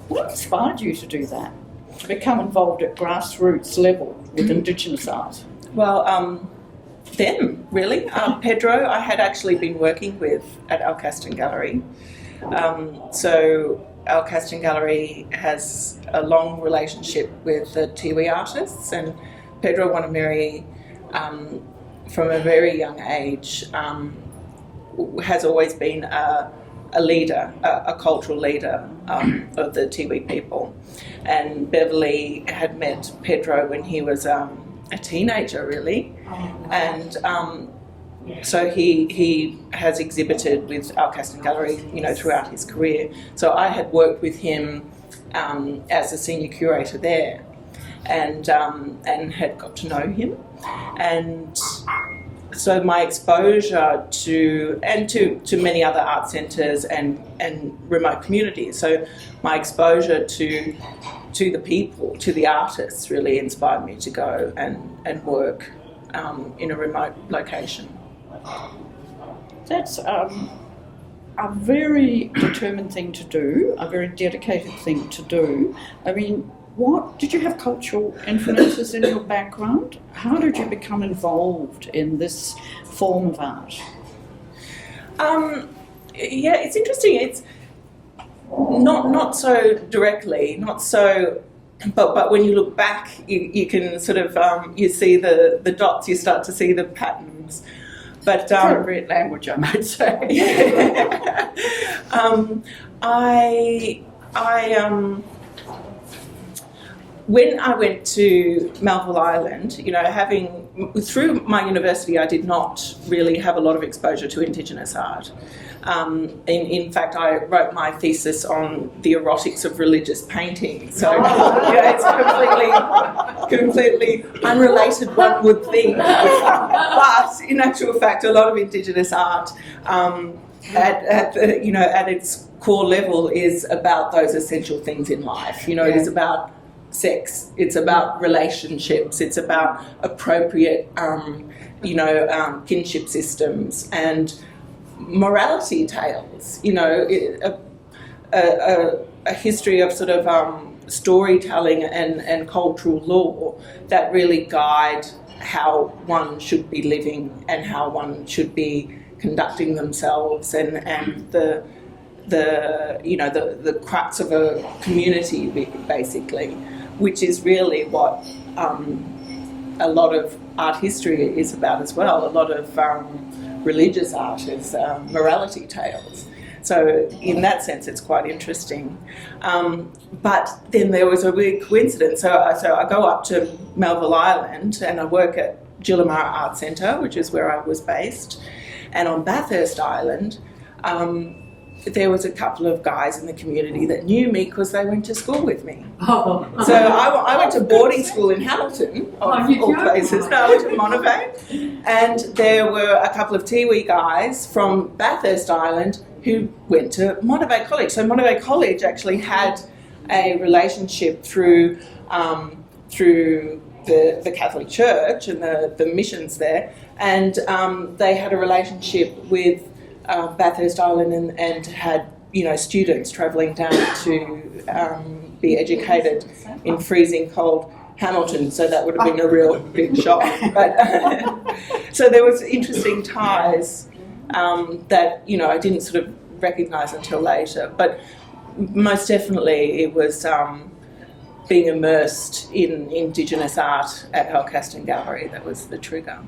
What inspired you to do that? To become involved at grassroots level with Indigenous art? Well, them, really. Pedro, I had actually been working with at Alcaston Gallery. So Alcaston Gallery has a long relationship with the Tiwi artists, and Pedro Wanamiri, from a very young age, has always been a leader, a cultural leader of the Tiwi people. And Beverly had met Pedro when he was a teenager, really, and so he has exhibited with Alcaston Gallery, throughout his career. So I had worked with him as a senior curator there, and had got to know him, and so my exposure to many other art centres and remote communities. So my exposure to the people, to the artists, really inspired me to go and work in a remote location. That's a very determined thing to do, a very dedicated thing to do. I mean, did you have cultural influences in your background? How did you become involved in this form of art? Yeah, it's interesting. It's not so directly, but when you look back, you can sort of you see the dots. You start to see the patterns. But appropriate language, I might say. When I went to Melville Island, through my university, I did not really have a lot of exposure to Indigenous art. In fact, I wrote my thesis on the erotics of religious painting. So it's completely unrelated, one would think. But in actual fact, a lot of Indigenous art, at its core level, is about those essential things in life. It is about sex, it's about relationships, it's about appropriate, kinship systems and morality tales, a history of sort of storytelling and cultural law that really guide how one should be living and how one should be conducting themselves, and the crux of a community, basically, which is really what a lot of art history is about as well. A lot of religious art is morality tales. So in that sense, it's quite interesting. But then there was a weird coincidence. So I go up to Melville Island and I work at Gillamara Art Centre, which is where I was based. And on Bathurst Island, there was a couple of guys in the community that knew me because they went to school with me. Oh. So I went to boarding school in Hamilton, of all places. No, I went to Monterey, and there were a couple of Tiwi guys from Bathurst Island who went to Monterey College. So Monterey College actually had a relationship through the Catholic Church and the missions there, and they had a relationship with Bathurst Island and had students travelling down to be educated in freezing cold Hamilton, so that would have been a real big shock. But so there was interesting ties that I didn't sort of recognise until later. But most definitely it was being immersed in Indigenous art at Alcaston Gallery that was the trigger.